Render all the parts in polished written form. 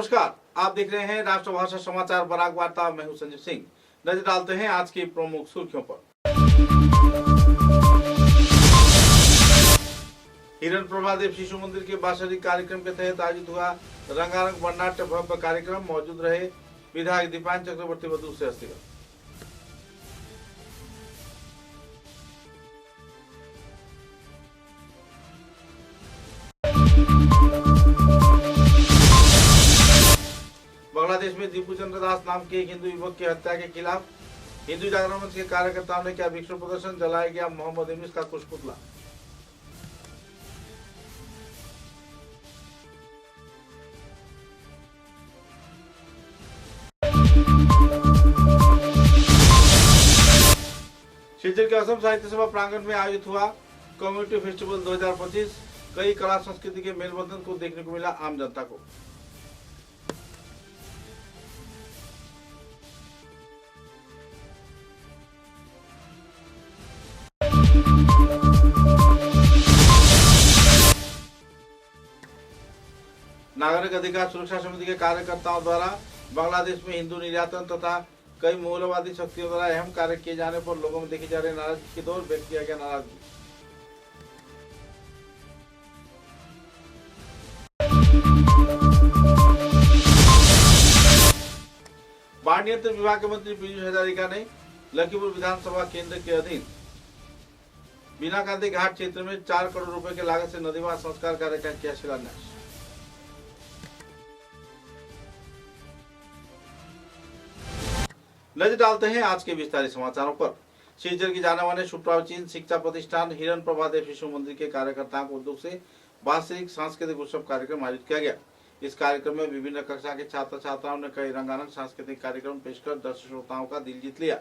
नमस्कार, आप देख रहे हैं राष्ट्रभाषा समाचार बराक वार्ता। मैं हूं संजीव सिंह। नजर डालते हैं आज की प्रमुख सुर्खियों पर। हिरण प्रभादेव शिशु मंदिर के वार्षिक कार्यक्रम के तहत आयोजित हुआ रंगारंग वर्णनाट्य भव्य कार्यक्रम। मौजूद रहे विधायक दीपान चक्रवर्ती व दूसरे हस्तीगण। बांग्लादेश में दीपू चंद्र दास नाम के एक हिंदू युवक की हत्या के खिलाफ हिंदू जागरण मंच के कार्यकर्ताओं ने किया विक्षोभ प्रदर्शन। जलाया गया मोहम्मद इनिस का कुछ पुतला। शिलचर के असम साहित्य सभा प्रांगण में आयोजित हुआ कम्युनिटी फेस्टिवल 2025। कई कला संस्कृति के मेलबंधन को देखने को मिला आम जनता को। नागरिक अधिकार सुरक्षा समिति के कार्यकर्ताओं द्वारा बांग्लादेश में हिंदू निर्यातन तथा कई मूल्यवादी शक्तियों द्वारा अहम कार्य किए जाने पर लोगों में देखी जा रही नाराजगी की दौर व्यक्त किया गया। नाराजगी बाढ़ नियंत्रण विभाग के मंत्री पीयूष हजारिका ने लखीमपुर विधानसभा केंद्र के अधीन बीनाकांदी घाट क्षेत्र में 4 करोड़ रुपए की लागत से नदीवार संस्कार कार्य का किया शिलान्यास। नजर डालते हैं आज के विस्तारित समाचारों पर। शिलचर की जाने माने सुप्राचीन शिक्षा प्रतिष्ठान हिरण प्रभादेव शिशु मंदिर के कार्यकर्ताओं को उद्योग से वार्षिक सांस्कृतिक उत्सव कार्यक्रम आयोजित किया गया। इस कार्यक्रम में विभिन्न कक्षा के छात्र छात्राओं ने कई रंगारंग सांस्कृतिक कार्यक्रम पेश कर दर्शक श्रोताओं का दिल जीत लिया।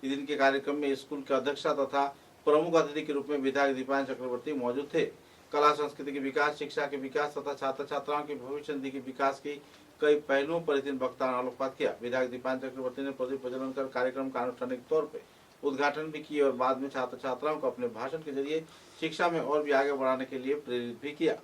इस दिन के कार्यक्रम में स्कूल के अध्यक्षा तथा प्रमुख अतिथि के रूप में विधायक दीपान चक्रवर्ती मौजूद थे। कला संस्कृति के विकास, शिक्षा के विकास तथा छात्र छात्राओं के भविष्य निधि के विकास की कई पहलुओं पर इस दिन वक्ता ने आलोकपात किया। विधायक दीपान चक्रवर्ती ने प्रदीप प्रज्वलन कर कार्यक्रम का आनुष्ठानिक तौर पर उद्घाटन भी किया और बाद में छात्र छात्राओं को अपने भाषण के जरिए शिक्षा में और भी आगे बढ़ाने के लिए प्रेरित भी किया।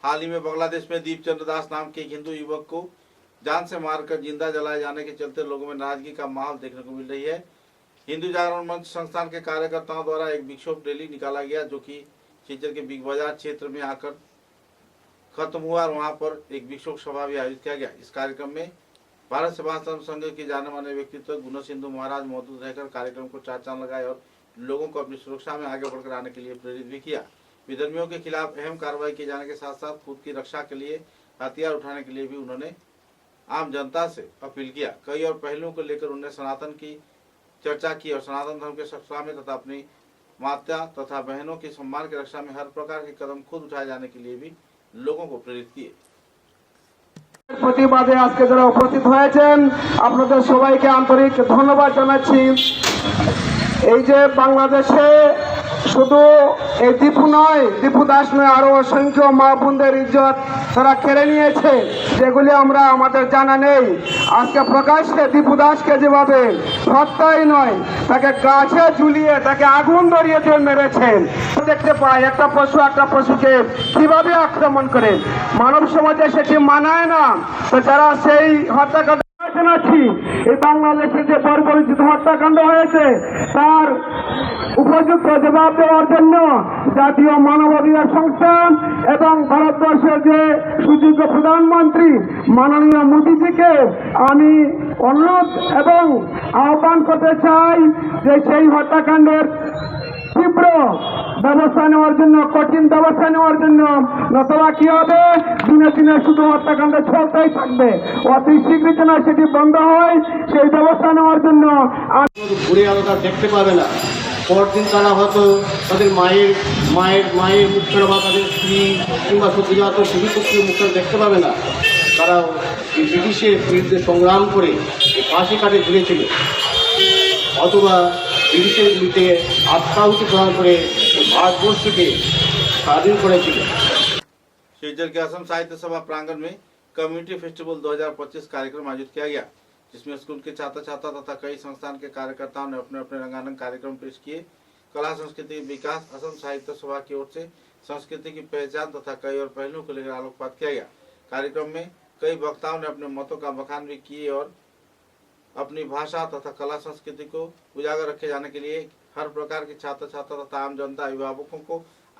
हाल ही में बांग्लादेश में दीप चंद्र दास नाम के एक हिंदू युवक को जान से मारकर जिंदा जलाए जाने के चलते लोगों में नाराजगी का माहौल देखने को मिल रही है। हिंदू जागरण मंच संस्थान के कार्यकर्ताओं द्वारा एक विक्षोभ रैली निकाला गया, जो कि सिलचर के बिग बाजार क्षेत्र में आकर खत्म हुआ और वहां पर एक विक्षोभ सभा भी आयोजित किया गया। इस कार्यक्रम में भारत सेवाश्रम संघ के जाने माने व्यक्तित्व गुण सिंधु महाराज मौजूद रहकर कार्यक्रम को चार चांद लगाए और लोगों को अपनी सुरक्षा में आगे बढ़कर आने के लिए प्रेरित भी किया। विधर्मियों के खिलाफ अहम कार्रवाई किए जाने के साथ साथ खुद की रक्षा के लिए हथियार उठाने के लिए भी उन्होंने आम जनता से अपील किया। कई और पहलुओं को लेकर उन्होंने सनातन की चर्चा की और सनातन धर्म के रक्षा में तथा अपनी माता तथा बहनों के सम्मान की रक्षा में हर प्रकार के कदम खुद उठाए जाने के लिए भी लोगों को प्रेरित किए। প্রতিবাদে আজকে যারা উপস্থিত হয়েছেন আপনাদের সবাইকে আন্তরিক ধন্যবাদ জানাচ্ছি। এই যে বাংলাদেশে শুধু এই দীপু নয়, দীপু দাস নয়, আরো অসংখ্য মা বোনদের ইজ্জত তারা কেড়ে নিয়েছে, যেগুলি আমরা আমাদের জানা নেই। আজকে প্রকাশ্যে দীপু দাসকে যেভাবে হত্যাই নয়, তাকে গাছে ঝুলিয়ে তাকে আগুন ধরিয়ে দিয়ে মেরেছেন। দেখতে পাই একটা পশুকে কিভাবে আক্রমণ করে, মানব সমাজে সেটি মানায় না। তো যারা সেই হত্যাকাণ্ড জানাচ্ছি, এই বাংলাদেশে যে বর্বরোচিত হত্যাকাণ্ড হয়েছে তার উপযুক্ত জবাব দেওয়ার জন্য জাতীয় মানবাধিকার সংস্থা এবং ভারতবর্ষের যে সুযোগ্য প্রধানমন্ত্রী মাননীয় মোদীজিকে আমি অনুরোধ এবং আহ্বান করতে চাই যে সেই হত্যাকাণ্ডের তীব্র ব্যবস্থা নেওয়ার জন্য, কঠিন ব্যবস্থা নেওয়ার জন্য। নতুবা কি হবে, দিনে দিনে শুধু হত্যাকাণ্ড চলতেই থাকবে। অতি শীঘ্রই যেন সেটি বন্ধ হয়, সেই ব্যবস্থা নেওয়ার জন্য ঘুরে আলাদা দেখতে পাবে না। পরদিন তারা হয়তো তাদের মায়ের মুখটা বা তাদের স্ত্রী কিংবা সত্যিজাত শিশুপুত্রের মুখটা দেখতে পাবে না। তারা ব্রিটিশের বিরুদ্ধে সংগ্রাম করে ফাঁসি কাটে ঝুলেছিল, অথবা ব্রিটিশের বিরুদ্ধে আত্মাহুতি প্রদান করে ভারতবর্ষকে স্বাধীন করেছিল। सिलचर के असम साहित्य सभा प्रांगण में कम्युनिटी फेस्टिवल 2025 कार्यक्रम आयोजित किया गया, जिसमें स्कूल के छात्र छात्रा तथा कई संस्थान के कार्यकर्ताओं ने अपने अपने रंगारंग कार्यक्रम पेश किए। कला संस्कृति विकास असम साहित्य सभा की ओर से संस्कृति की पहचान तथा कई और पहलुओं को लेकर आलोकपात किया गया। कार्यक्रम में कई वक्ताओं ने अपने मतों का बखान भी किए और अपनी भाषा तथा कला संस्कृति को उजागर रखे जाने के लिए हर प्रकार के छात्र छात्रा तथा आम जनता अभिभावकों को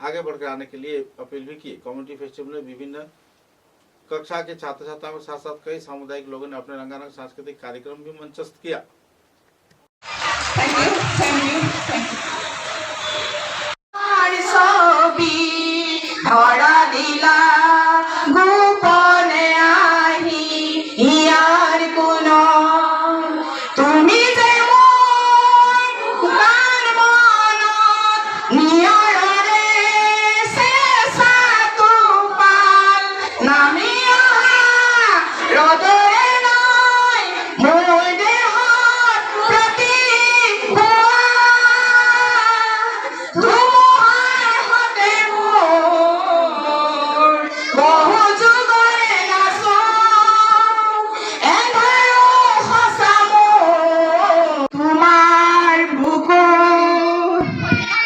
आगे बढ़कर आने के लिए अपील भी की। कम्युनिटी फेस्टिवल में विभिन्न कक्षा के छात्र छात्राओं के साथ साथ कई सामुदायिक लोगों ने अपने रंगारंग सांस्कृतिक कार्यक्रम भी मंचस्थ किया।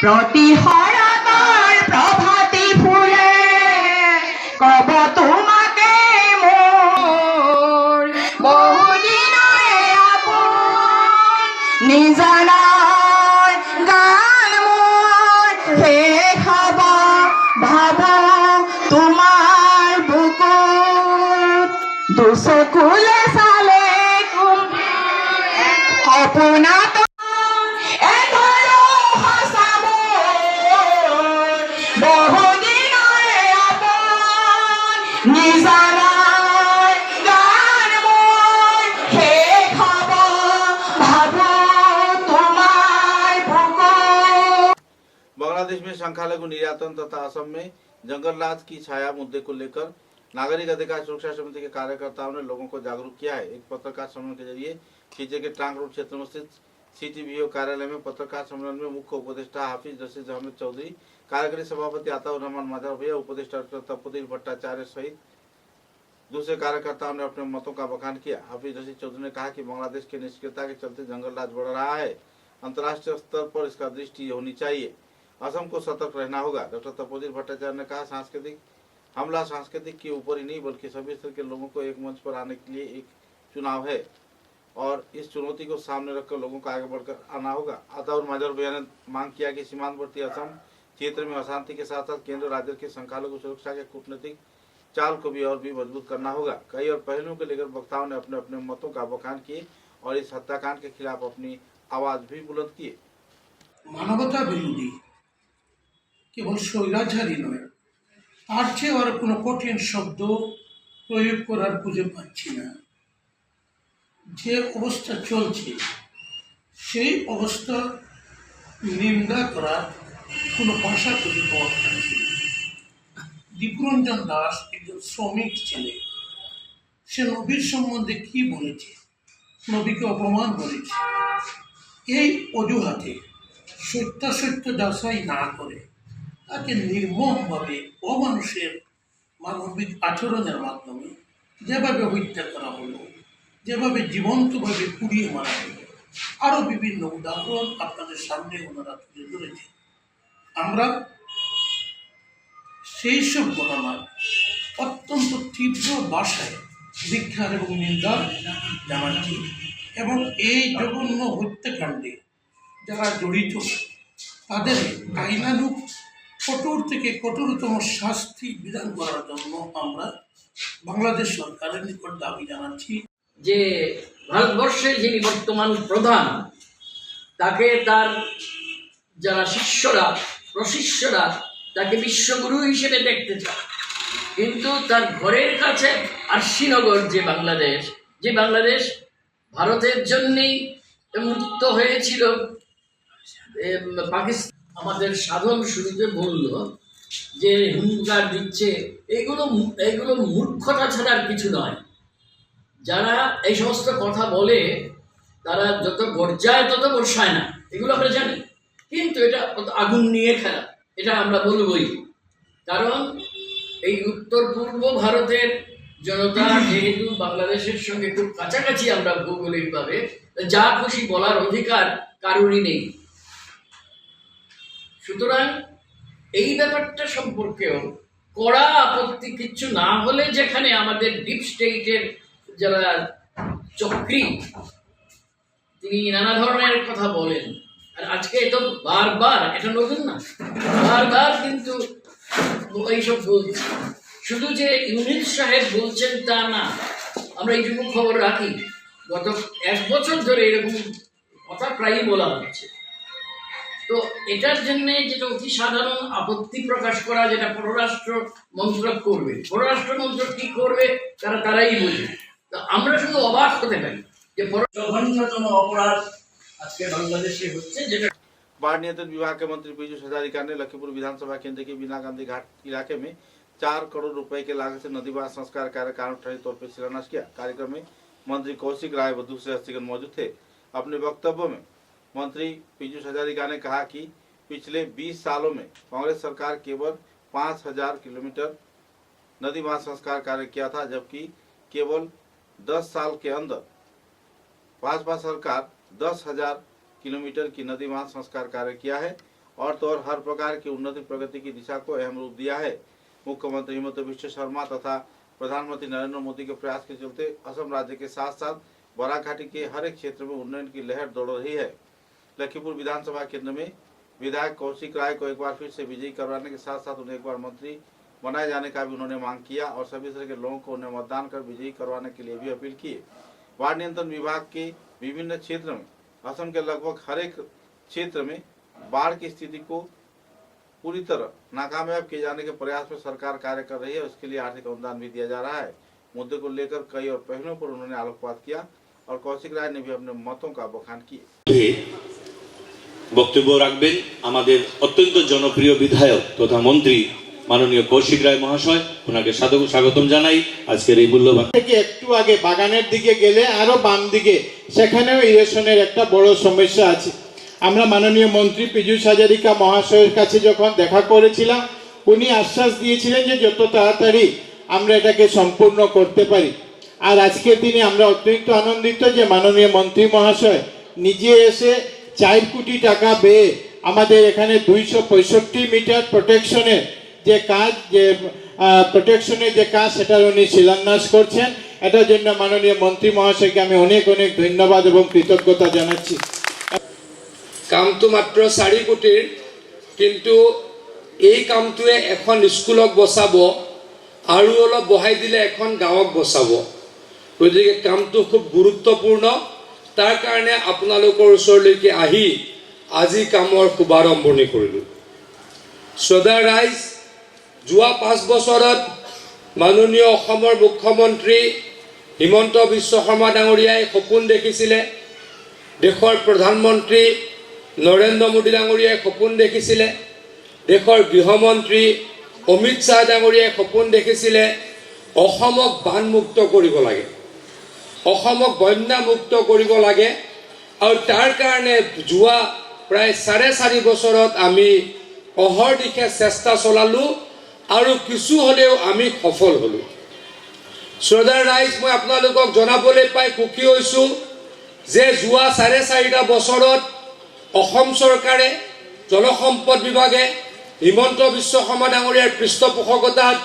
প্রতিহরতার প্রভাতী ফুলে কব তোমাকে মোর বহুদিনরে আপন নিজানার গান মোর হে হব ভাব তোমার বুকুত দুচকুলে চালে কুম সপোনা बांग्लादेश में संख्यालघु निर्यातन तथा असम में जंगलराज की छाया मुद्दे को लेकर नागरिक अधिकार सुरक्षा समिति के कार्यकर्ताओं ने लोगों को जागरूक किया है। एक पत्रकार सम्मेलन के जरिए सिलचर के ट्रांक रोड क्षेत्र में स्थित CTBO कार्यालय में पत्रकार सम्मेलन में मुख्य उपदेष्टा हाफिज रशीद अहमद चौधरी, कार्यकारी सभापति अताउर रहमान माधवैया, उपदेष्टा तपोदीर भट्टाचार्य सहित दूसरे कार्यकर्ताओं ने अपने मतों का बखान किया। हाफिज रशीद चौधरी ने कहा कि बांग्लादेश की निष्क्रियता के चलते जंगल राज बढ़ रहा है, अंतर्राष्ट्रीय स्तर पर इसका दृष्टि होनी चाहिए, असम को सतर्क रहना होगा। डॉक्टर तपोदीर भट्टाचार्य ने कहा सांस्कृतिक हमला सांस्कृतिक के ऊपर ही नहीं बल्कि सभी स्तर के लोगों को एक मंच पर आने के लिए एक चुनाव है और इस चुनौती को सामने रखकर लोगों को आगे बढ़कर आना होगा। अतः माजर भैया ने मांग किया कि सीमांतवर्ती असम क्षेत्र में अशांति के साथ साथ केंद्र राज्य के संख्यालघु सुरक्षा के कूटनीतिक चाल को भी और भी मजबूत करना होगा। कई और पहलुओं को लेकर वक्ताओं ने अपने अपने मतों का बखान किए और इस हत्याकांड के खिलाफ अपनी आवाज भी बुलंद किए। মানবতা বিরোধী কেবল স্বৈরাচারী নয়, তার চেয়ে আর কোনো কঠিন শব্দ প্রয়োগ করার খুঁজে পাচ্ছি না। যে অবস্থা চলছে সেই অবস্থা নিন্দা করার কোনো ভাষা খুঁজে পাওয়া যাচ্ছে না। দীপুরঞ্জন দাস একজন শ্রমিক ছেলে, সে নবীর সম্বন্ধে কি বলেছে, নবীকে অপমান করেছে, এই অজুহাতে সত্যাসত্য যাচাই না করে তাকে নির্মমভাবে অমানুষের মানবিক আচরণের মাধ্যমে যেভাবে হত্যা করা হলো, যেভাবে জীবন্তভাবে পুড়িয়ে মারা হলো, আরও বিভিন্ন উদাহরণ আপনাদের সামনে ওনারা তুলে ধরেছে। আমরা সেই সব ঘটনার অত্যন্ত তীব্র ভাষায় ধিক্কার এবং নিন্দা জানাচ্ছি এবং এই জঘন্য হত্যাকাণ্ডে যারা জড়িত তাদের আইনানুগ কঠোর থেকে কঠোরতম শাস্তি বিধান করার জন্য আমরা বাংলাদেশ সরকারের নিকট দাবি জানাচ্ছি। যে ভারতবর্ষের যিনি বর্তমান প্রধান, তাকে তার যারা শিষ্যরা প্রশিষ্যরা তাকে বিশ্বগুরু হিসেবে দেখতে চায়, কিন্তু তার ঘরের কাছে আরশিনগর যে বাংলাদেশ ভারতের জন্যেই মুক্ত হয়েছিল পাকিস্তান, আমাদের সাধন শুরুতে বলল যে হুঙ্কার দিচ্ছে, এগুলো মূর্খতা ছাড়া আর কিছু নয়। যারা এই সমস্ত কথা বলে তারা যত গর্জায় তত বর্ষায় না, এগুলো আমরা জানি, কিন্তু এটা আগুন নিয়ে খেলা, এটা আমরা বলবই। কারণ এই উত্তর পূর্ব ভারতের জনতা যেহেতু বাংলাদেশের সঙ্গে খুব কাছাকাছি আমরা ভৌগোলিকভাবে, যা খুশি বলার অধিকার কারোরই নেই। সুতরাং এই ব্যাপারটা সম্পর্কেও কড়া আপত্তি কিচ্ছু না হলে, যেখানে আমাদের ডিপ স্টেটের যারা চক্রী তিনি নানা ধরনের কথা বলেন, আর আজকে তো বারবার, এটা নতুন না, বারবার কিন্তু এইসব বলছি। শুধু যে ইউনিস সাহেব বলছেন তা না, আমরা এইটুকু খবর রাখি গত 1 বছর ধরে এরকম কথা প্রায়ই বলা হচ্ছে। তো এটার জন্য যেটা অতি সাধারণ আপত্তি প্রকাশ করা, যেটা পররাষ্ট্র মন্ত্রক করবে, পররাষ্ট্র মন্ত্রক কি করবে তারাই বোঝে। তো আমরা শুধু অবাক হতে পারি যে জঘন্যতম অপরাধ আজকে বাংলাদেশে হচ্ছে। যেটা बाढ़ नियंत्रण विभाग के मंत्री पीयूष हजारिका ने लखीमपुर विधानसभा केंद्र के बीना गांधी घाट इलाके में 4 करोड़ रुपए के लागत से नदी बांध संस्कार कार्य कानूनी तौर पर शिलान्यास किया। कार्यक्रम में मंत्री कौशिक राय व दूसरे हस्तीगण मौजूद थे। अपने वक्तव्य में मंत्री पीयूष हजारिका ने कहा कि पिछले 20 सालों में कांग्रेस सरकार केवल 5000 किलोमीटर नदी बांध संस्कार कार्य किया था, जबकि केवल 10 साल के अंदर भाजपा सरकार 10,000 किलोमीटर की नदी बांध संस्कार कार्य किया है और तो और हर प्रकार की उन्नति प्रगति की दिशा को अहम रूप दिया है। मुख्यमंत्री हिमंत बिश्व शर्मा तथा प्रधानमंत्री नरेंद्र मोदी के प्रयास के चलते असम राज्य के साथ साथ बराक घाटी के हर एक क्षेत्र में उन्नयन की लहर दौड़ रही है। लखीमपुर विधानसभा केंद्र में विधायक कौशिक राय को एक बार फिर से विजयी करवाने के साथ साथ उन्हें एक बार मंत्री बनाए जाने का भी उन्होंने मांग किया और सभी तरह के लोगों को उन्हें मतदान कर विजयी करवाने के लिए भी अपील की। बाढ़ नियंत्रण विभाग के विभिन्न क्षेत्र में असम के लगभग हर एक क्षेत्र में बाढ़ की स्थिति को पूरी तरह नाकामयाब किए जाने के प्रयास में सरकार कार्य कर रही है। उसके लिए आर्थिक अनुदान भी दिया जा रहा है। मुद्दे को लेकर कई और पहलुओं पर उन्होंने आलोकपात किया और कौशिक राय ने भी अपने मतों का बखान किए। বক্তব্য রাখবেন আমাদের অত্যন্ত জনপ্রিয় বিধায়ক তথা মন্ত্রী মাননীয় কৌশিক রায় মহাশয়। ওনাকে স্বাগতম জানাই আজকের এই মূল্যবান। থেকে একটু আগে বাগানের দিকে গেলে আরো বাম দিকে সেখানেও ইরিগেশনের একটা বড় সমস্যা আছে। আমরা মাননীয় মন্ত্রী পীযূষ হাজারিকা মহাশয়ের কাছে যখন দেখা করেছিলাম, উনি আশ্বাস দিয়েছিলেন যে যত তাড়াতাড়ি আমরা এটাকে সম্পূর্ণ করতে পারি। আর আজকের দিনে আমরা অত্যন্ত আনন্দিত যে মাননীয় মন্ত্রী মহাশয় নিজে এসে 4 কোটি টাকা ব্যয়ে আমাদের এখানে 265 মিটার প্রোটেকশনের যে কাজ, যে প্রোটেকশনের যে কাজ সেটার উনি শিলান্যাস করছেন। এটার জন্য মাননীয় মন্ত্রী মহাশয়কে আমি অনেক অনেক ধন্যবাদ এবং কৃতজ্ঞতা জানাচ্ছি। কামটো মাত্ৰ 4 কোটিৰ, কিন্তু এই কামটোৱে এখন স্কুলক বচাব আৰু অলপ বঢ়াই দিলে এখন গাঁৱক বচাব। গতিকে কামটো খুব গুৰুত্বপূৰ্ণ। তাৰ কাৰণে আপোনালোকৰ ওচৰলৈকে আহি আজি কামৰ শুভাৰম্ভণি কৰিলোঁ। শ্ৰদ্ধা ৰাইজ, যোৱা 5 বছৰত মাননীয় অসমৰ মুখ্যমন্ত্ৰী হিমন্ত বিশ্ব শৰ্মা ডাঙৰীয়াই সপোন দেখিছিলে, দেশৰ প্ৰধানমন্ত্ৰী নৰেন্দ্ৰ মোদী ডাঙৰীয়াই সপোন দেখিছিলে, দেশৰ গৃহমন্ত্ৰী অমিত শ্বাহ ডাঙৰীয়াই সপোন দেখিছিলে অসমক বানমুক্ত কৰিব লাগে, অসমক বন্যামুক্ত কৰিব লাগে। আৰু তাৰ কাৰণে যোৱা প্ৰায় 4.5 বছৰত আমি অহৰ্নিশে চেষ্টা চলালোঁ আৰু কিছু হ'লেও আমি সফল হ'লোঁ। শ্ৰদ্ধা ৰাইজ, মই আপোনালোকক জনাবলৈ পাই সুখী হৈছোঁ যে যোৱা 4.5 বছৰত অসম চৰকাৰে জলসম্পদ বিভাগে হিমন্ত বিশ্ব শৰ্মা ডাঙৰীয়াৰ পৃষ্ঠপোষকতাত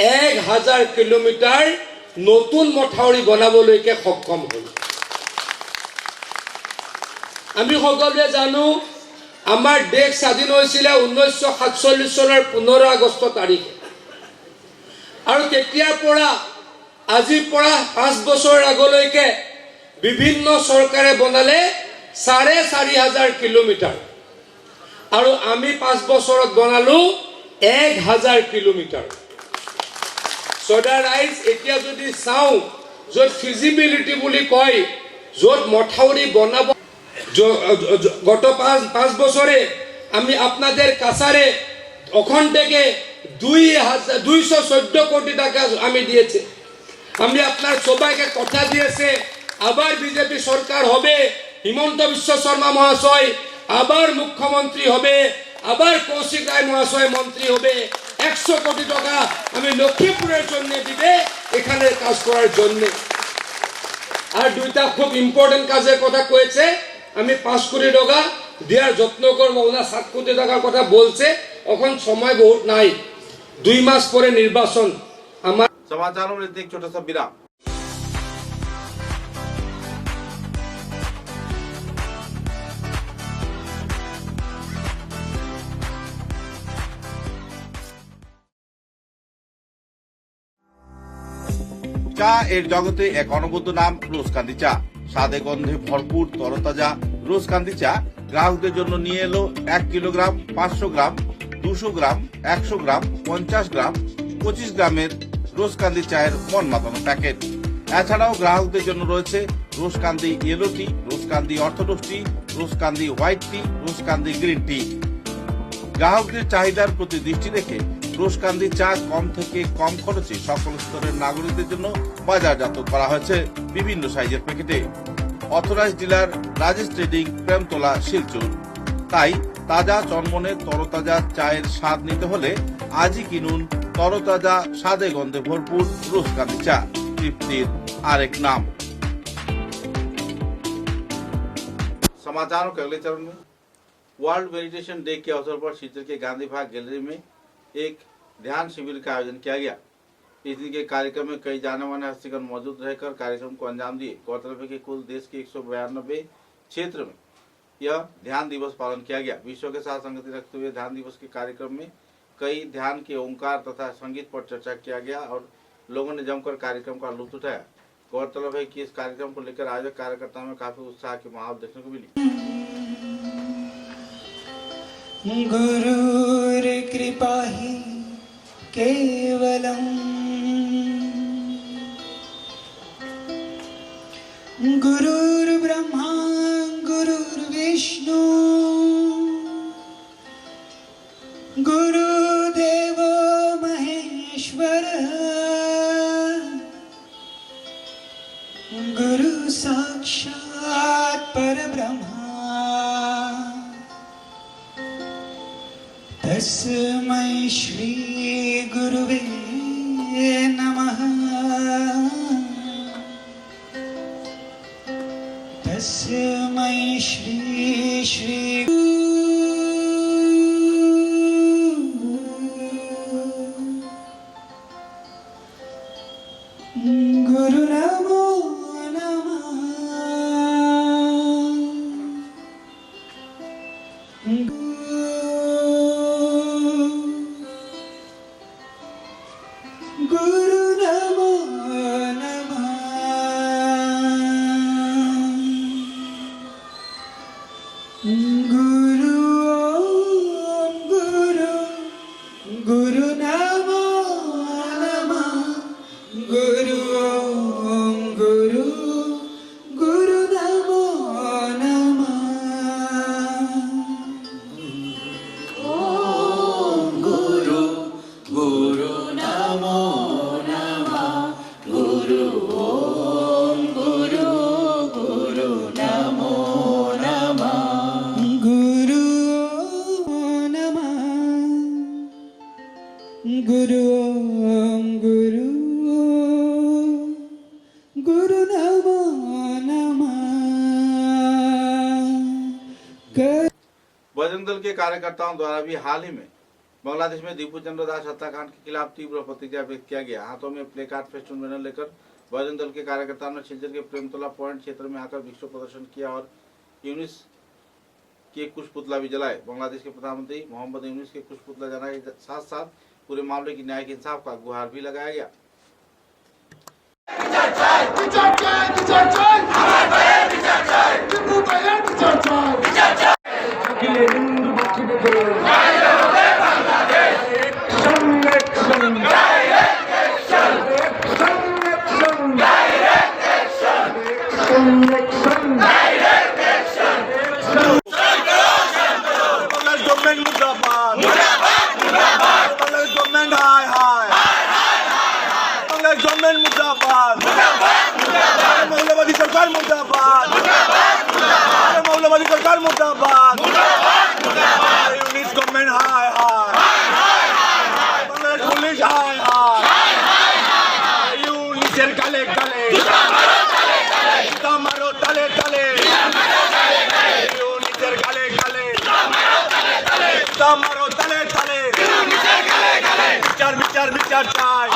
1000 কিলোমিটাৰ নতুন মথাউৰি বনাবলৈকে সক্ষম হ'ল। আমি সকলোৱে জানো আমাৰ দেশ স্বাধীন হৈছিলে 1947 চনৰ 15 আগষ্ট তাৰিখে, আৰু তেতিয়াৰ পৰা আজিৰ পৰা 5 বছৰ আগলৈকে বিভিন্ন চৰকাৰে বনালে 4,500 কিলোমিটাৰ, আৰু আমি 5 বছৰত বনালোঁ 1000 কিলোমিটাৰ। শ্ৰদ্ধা ৰাইজ, এতিয়া যদি চাওঁ য'ত ফিজিবিলিটি বুলি কয়, য'ত মথাউৰি বনাব, গত 5 বছরে আমি আপনাদের কাছারে ওখান থেকে 214 কোটি টাকা আমি দিয়েছে। আমি আপনার সবাইকে কথা দিয়েছে আবার বিজেপি সরকার হবে, হিমন্ত বিশ্ব শর্মা মহাশয় আবার মুখ্যমন্ত্রী হবে, আবার কৌশিক রায় মহাশয় মন্ত্রী হবে। 100 কোটি টাকা আমি লক্ষ্মীপুরের জন্য দিবে এখানে কাজ করার জন্য। আর দুইটা খুব ইম্পর্টেন্ট কাজের কথা কয়েছে, আমি 5 কোটি টাকা দেওয়ার যত্ন করবো। ওনার 7 কোটি টাকার কথা বলছে, এখন সময় बहुत নাই, 2 মাস পরে নির্বাচন। আমার समाचारों में एक छोटा सा विराम। চা এর জগতে এক অনবদ্য নাম রোজকান্দি চা। স্বাদে গন্ধে ভরপুর তরতাজা রোজকান্দি চা গ্রাহকদের জন্য নিয়ে এলো 1 কিলোগ্রাম, 500 গ্রাম, 200 গ্রাম, 100 গ্রাম, 50 গ্রাম, 25 গ্রামের রোজকান্দি চায়ের মন মাতানো প্যাকেট। এছাড়াও গ্রাহকদের জন্য রয়েছে রোজকান্দি ইয়েলো টি, রোজকান্দি অর্থোডক্স টি, রোজকান্দি হোয়াইট টি, রোজকান্দি গ্রিন টি। গ্রাহকদের চাহিদার প্রতি দৃষ্টি রেখে রোজকান্দি চা কম থেকে কম খরচে সকল স্তরের নাগরিকদের জন্য বাজারজাত করা হয়েছে বিভিন্ন সাইজের প্যাকেটে। Authorise dealer Rajesh trading, Premtala, Silchar. তাই তাজা চনমনে তরতাজা চায়ের স্বাদ নিতে হলে আজই কিনুন তরতাজা স্বাদে গন্ধে ভরপুর রোজকান্দি চা, তৃপ্তির আরেক नाम। समाचारों के अगले चरण में वर्ल्ड मेडिटेशन डे के अवसर पर शिलचर के गांधी भाग गैलरी में एक ध्यान शिविर का आयोजन किया गया। इस दिन के कार्यक्रम में कई जाने माने हस्तीगण मौजूद रहकर कार्यक्रम को अंजाम दिए। गौरतलब है कि कुल देश के 192 क्षेत्र में यह ध्यान दिवस पालन किया गया। विश्व के साथ संगति रखते हुए ध्यान दिवस के कार्यक्रम में कई ध्यान के ओंकार तथा संगीत पर चर्चा किया गया और लोगों ने जमकर कार्यक्रम का लुत्फ उठाया। गौरतलब है कि इस कार्यक्रम को लेकर आयोजक कार्यकर्ताओं में काफी उत्साह की माहौल देखने को मिली। गुरुर कृपा ही केवलम, गुरुर ब्रह्मा गुरुर विष्णु, गुरुदेव महेश्वर, गुरु साक्षात् परब्रह्मा, तस्मै श्री गुरुवे नमः, तस्मै श्री श्री गुरु ओम गुरु गुरु नमो नमः गुरु ओम गुरु गुरु नमो नमः ओम गुरु गुरु नमो नमः गुरु ओम गुरु गुरु नमो नमः गुरु नमः गुरु ओम गुरु गुरु नमो नमः बजरंग दल के कार्यकर्ताओं द्वारा भी हाल ही में बांग्लादेश में दीपू चंद्र दास हत्याकांड के खिलाफ तीव्र प्रतिक्रिया व्यक्त किया गया। हाथों में प्ले कार्ड, फेस्टून बैनर लेकर बजरंग दल के कार्यकर्ताओं ने सिलचर के प्रेमतोला पॉइंट क्षेत्र में आकर विक्षोभ प्रदर्शन किया और यूनिस के कुछ पुतला भी जलाए। बांग्लादेश के प्रधानमंत्री मोहम्मद यूनिस के कुछ पुतला जलाने के साथ साथ पूरे मामले की न्यायिक इंसाफ का गुहार भी लगाया गया। मौलवादी सरकार मुर्दाबाद, मौलवादी सरकार मुर्दाबाद, यूनिस गवर्नमेंट हाय हाय, बांग्लादेश पुलिस हाय हाय, यूनिसेर काले काले, तामारो ताले ताले, यूनिसेर काले काले, तामारो ताले ताले, विचार विचार विचार चाय,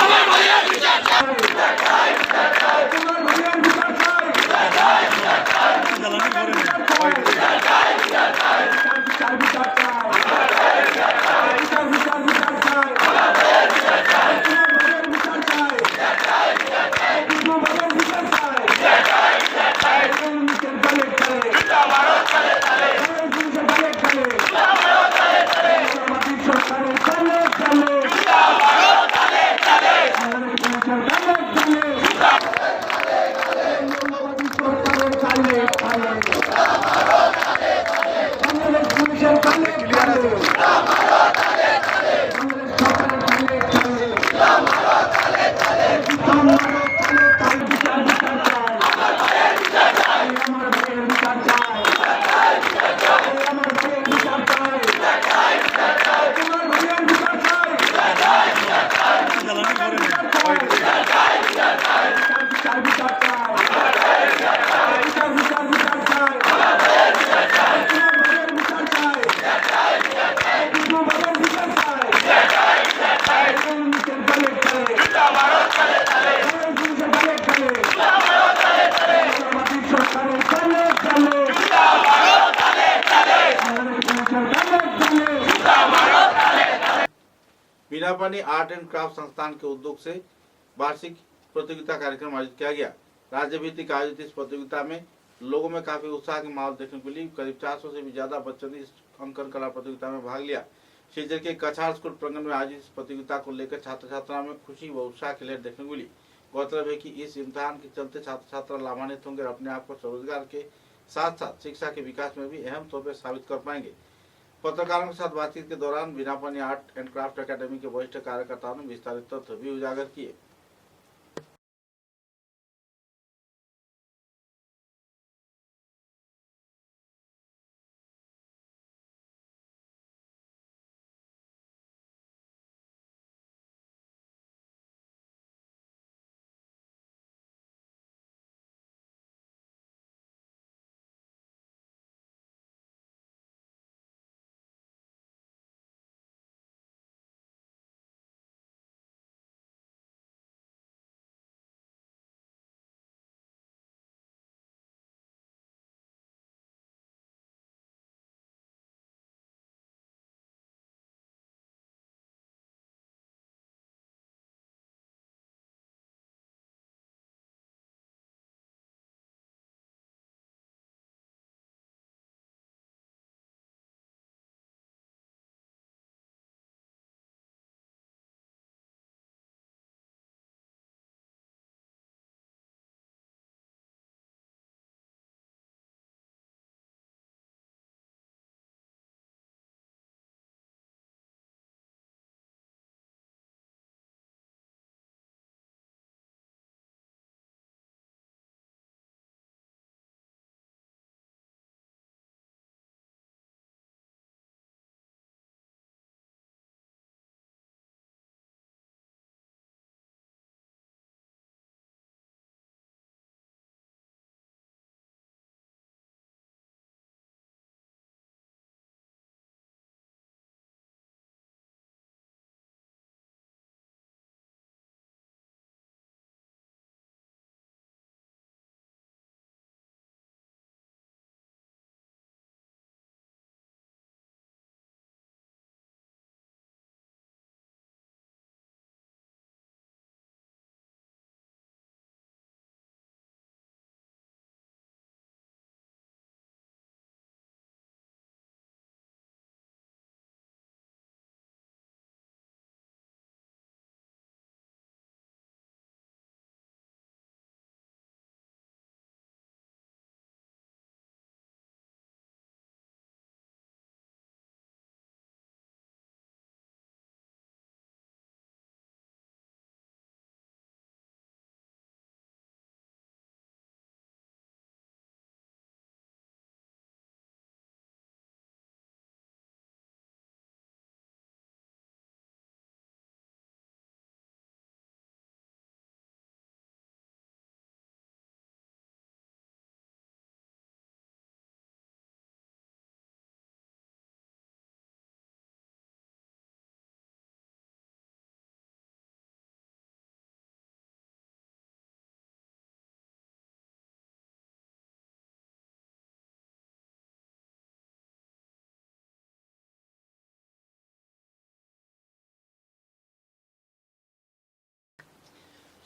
बीनापानी आर्ट एंड क्राफ्ट संस्थान के उद्योग से वार्षिक प्रतियोगिता कार्यक्रम आयोजित किया गया। राज्य भित्तिक आयोजित इस प्रतियोगिता में लोगों में काफी उत्साह के माहौल देखने को मिली। करीब 400 से भी ज्यादा बच्चों ने इस अंकन कला प्रतियोगिता में भाग लिया। शिलचर के कछार स्कूल प्रांगण में आयोजित इस प्रतियोगिता को लेकर छात्र छात्राओं में खुशी व उत्साह की लहर देखने को मिली। गौरतलब है कि इस इम्तिहान के चलते छात्र छात्रा लाभान्वित होंगे और अपने आप को स्वरोजगार के साथ साथ शिक्षा के विकास में भी अहम तौर पर साबित कर पाएंगे। पत्रकारों के साथ बातचीत के दौरान बीनापानी आर्ट एंड क्राफ्ट अकेडमी के वरिष्ठ कार्यकर्ताओं ने विस्तारित तथ्य भी उजागर किए।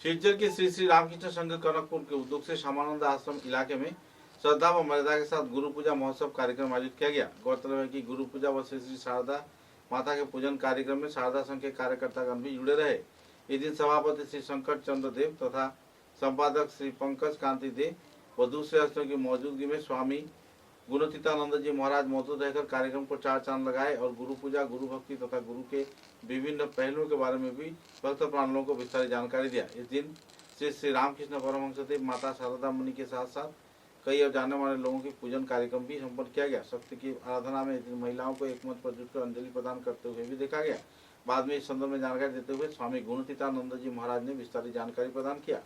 शिवचर के श्री श्री रामकृष्ण संघ कनकपुर के उद्योग से श्यामानंद आश्रम इलाके में श्रद्धा व मर्यादा के साथ गुरु पूजा महोत्सव कार्यक्रम आयोजित किया गया। गौरतलब है कि गुरु पूजा व श्री श्री शारदा माता के पूजन कार्यक्रम में शारदा संघ के कार्यकर्तागण भी जुड़े रहे। इस दिन सभापति श्री शंकर चंद्र देव तथा संपादक श्री पंकज कांति देव व दूसरे अस्त्रों की मौजूदगी में स्वामी गुणतीतानंद जी महाराज मौजूद रहकर कार्यक्रम को चार चांद लगाए और गुरु पूजा, गुरु भक्ति तथा गुरु के विभिन्न पहलुओं के बारे में भी भक्त प्राणों को विस्तारित जानकारी दिया। इस दिन श्री श्री रामकृष्ण परमहंस देव, माता शारदा मुनि के साथ साथ कई और जाने वाले लोगों की पूजन कार्यक्रम भी संपन्न किया गया। शक्ति की आराधना में इस दिन महिलाओं को एक मंच पर जुटकर अंजलि प्रदान करते हुए भी देखा गया। बाद में इस संदर्भ में जानकारी देते हुए स्वामी गुणतीतानंद जी महाराज ने विस्तारित जानकारी प्रदान किया।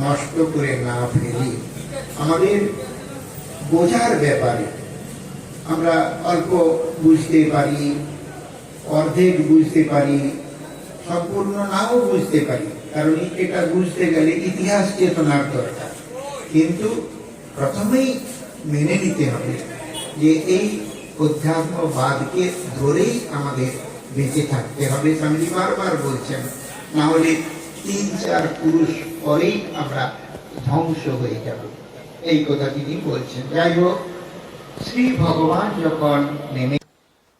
নষ্ট করে না ফেলি আমাদের বোঝার ব্যাপারে আমরা অল্প বুঝতে পারি, অর্ধেক বুঝতে পারি, সম্পূর্ণ নাও বুঝতে পারি, কারণ এটা বুঝতে গেলে ইতিহাস চেতনার দরকার। কিন্তু প্রথমেই মেনে নিতে হবে যে এই অধ্যাত্মবাদকে ধরেই আমাদের বেঁচে থাকতে হবে। স্বামীজি বারবার বলছেন, না হলে ৩-৪ পুরুষ পরেই আমরা ধ্বংস হয়ে যাব, এই কথা তিনি বলছেন। যাই হোক, श्री भगवान जखन नेमे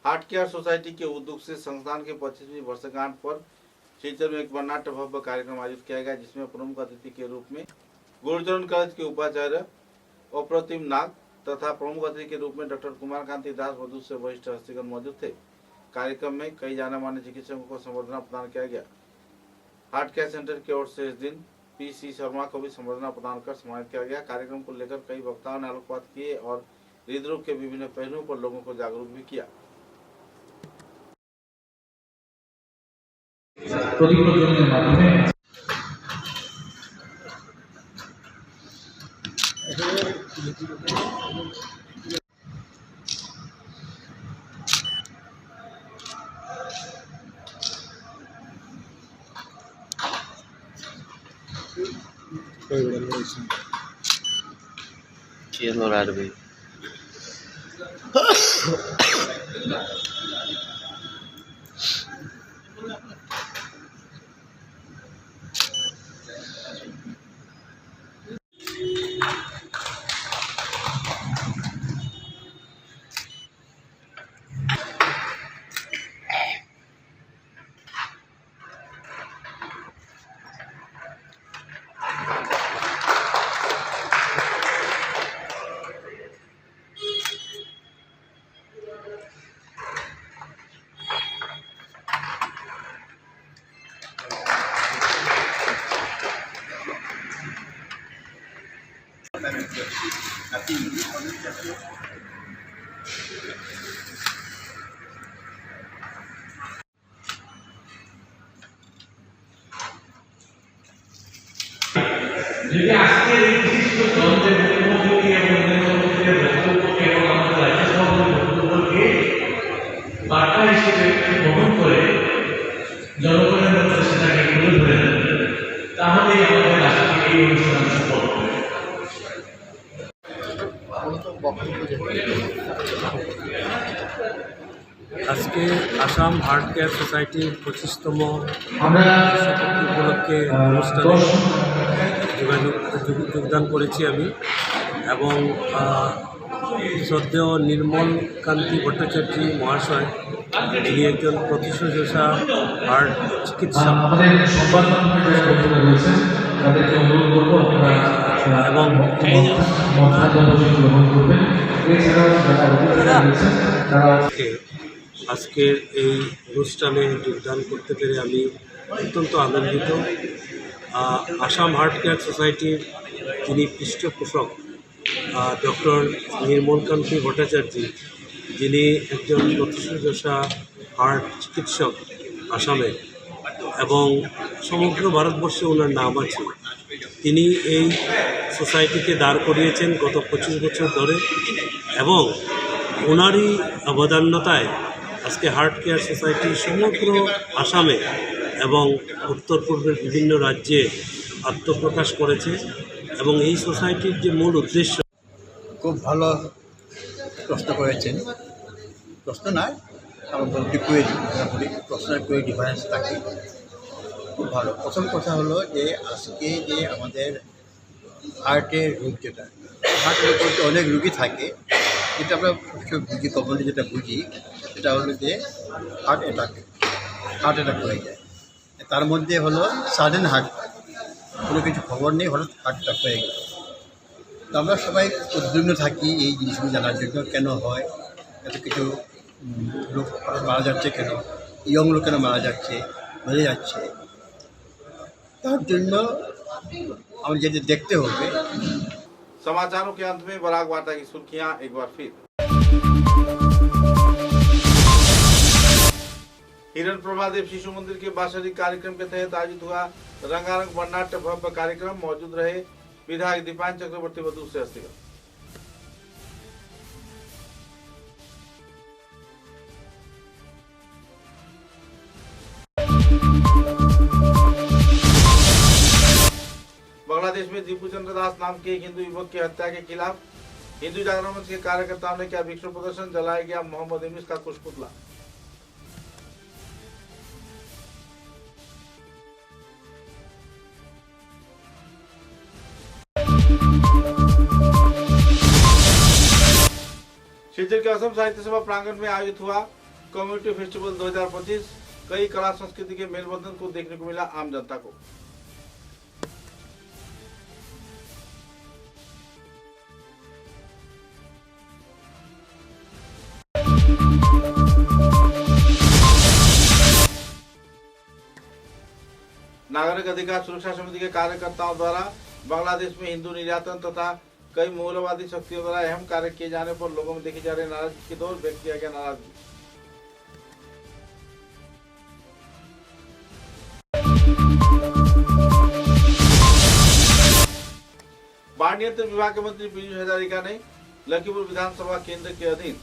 हार्ट केयर सोसाइटी के उद्योग से संस्थान के 25वीं वर्षगांठ पर शिलचर में एक वर्णाढ्य भव्य कार्यक्रम आयोजित किया गया, जिसमें प्रमुख अतिथि के रूप में गुरुचरण कॉलेज के उपाचार्य अप्रतिम नाग तथा प्रमुख अतिथि के रूप में डॉक्टर कुमार कांति दास व दूसरे वरिष्ठ हस्तीगण मौजूद थे। कार्यक्रम में कई जाने माने चिकित्सकों को संबर्धना प्रदान किया गया। हार्ट केयर सेंटर की ओर से इस दिन पी.सी. शर्मा को भी संबर्धना प्रदान कर सम्मानित किया गया। कार्यक्रम को लेकर कई वक्ताओं ने आलोकपात किए और हृदरोग के विभिन्न पहलुओं पर लोगों को जागरूक भी किया। আজকে আসাম হার্ট কেয়ার সোসাইটির 25তম শতাব্দী উপলক্ষে অনুষ্ঠানে যোগদান করেছি আমি এবং শ্রদ্ধেয় নির্মল কান্তি ভট্টাচার্য মহাশয়, যিনি একজন প্রতিষ্ঠা হার্ট চিকিৎসক এবং আজকের এই অনুষ্ঠানে যোগদান করতে পেরে আমি অত্যন্ত আনন্দিত। আসাম হার্ট কেয়ার সোসাইটির যিনি পৃষ্ঠপোষক ডক্টর নির্মলকান্তি ভট্টাচার্য, যিনি একজন প্রতিষ্ঠা হার্ট চিকিৎসক আসামে এবং সমগ্র ভারতবর্ষে ওনার নাম আছে। তিনি এই সোসাইটিকে দাঁড় করিয়েছেন গত 25 বছর ধরে এবং ওনারই অবদান্যতায় আজকে হার্ট কেয়ার সোসাইটি সমগ্র আসামে এবং উত্তর পূর্বের বিভিন্ন রাজ্যে আত্মপ্রকাশ করেছে এবং এই সোসাইটির যে মূল উদ্দেশ্য। খুব ভালো প্রশ্ন করেছেন। প্রশ্ন নয়, আমরা বলতে প্রশ্নের করে ডিফারেন্স থাকে। খুব ভালো। প্রথম কথা হলো যে আজকে যে আমাদের হার্টের রোগ, যেটা হার্টের উপর অনেক রুগী থাকে, যেটা আমরা বুঝি, কমনলি যেটা বুঝি সেটা হলো যে হার্ট অ্যাটাক হয়ে যায়। তার মধ্যে হলো সাডেন হার্ট, কোনো কিছু খবর নেই, হঠাৎ হার্ট অ্যাটাক হয়ে গেল। তো আমরা সবাই উদ্বিগ্ন থাকি এই জিনিসগুলো জানার জন্য, কেন হয়, এত কিছু লোক মারা যাচ্ছে, কেন ইয়ং লোক কেন মারা যাচ্ছে, মরে যাচ্ছে। তার জন্য আমাদের যেটা দেখতে হবে। समाचारों के अंत में बराक वार्ता की सुर्खियां एक बार फिर। हिरण प्रभा देव शिशु मंदिर के वार्षिक कार्यक्रम के तहत आयोजित हुआ रंगारंग वर्णनाट्य भव्य कार्यक्रम। मौजूद रहे विधायक दीपान चक्रवर्ती व दूसरे हस्तीगण। बांग्लादेश में दीपू चंद्र दास नाम के एक हिंदू युवक की हत्या के खिलाफ हिंदू जागरण मंच के कार्यकर्ताओं ने किया विक्षोभ प्रदर्शन। जलाया गया मोहम्मद यूनुस का कुछ पुतला। शिलचर के असम साहित्य सभा प्रांगण में आयोजित हुआ कम्युनिटी फेस्टिवल 2025। कई कला संस्कृति के मेलबंधन को देखने को मिला आम जनता को। मानव अधिकार सुरक्षा समिति के कार्यकर्ताओं द्वारा बांग्लादेश में हिंदू निर्यातन तथा कई मूल्यवादी शक्तियों द्वारा अहम कार्य किए जाने पर लोगों में देखी जा रही नाराजगी की दौर व्यक्त किया गया। नाराजगी बाढ़ नियंत्रण विभाग के मंत्री पीयूष हजारिका ने लखीमपुर विधानसभा केंद्र के अधीन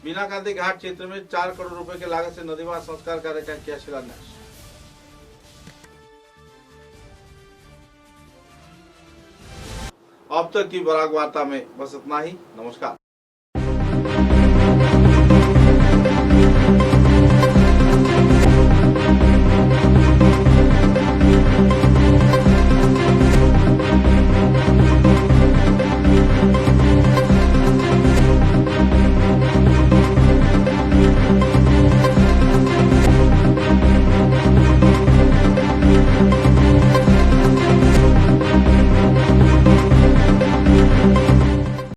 बीनाकांदी घाट क्षेत्र में 4 करोड़ रुपए के लागत से नदीवार संस्कार कार्य का किया शिलान्यास। अब तक की बराग वार्ता में बस इतना ही। नमस्कार।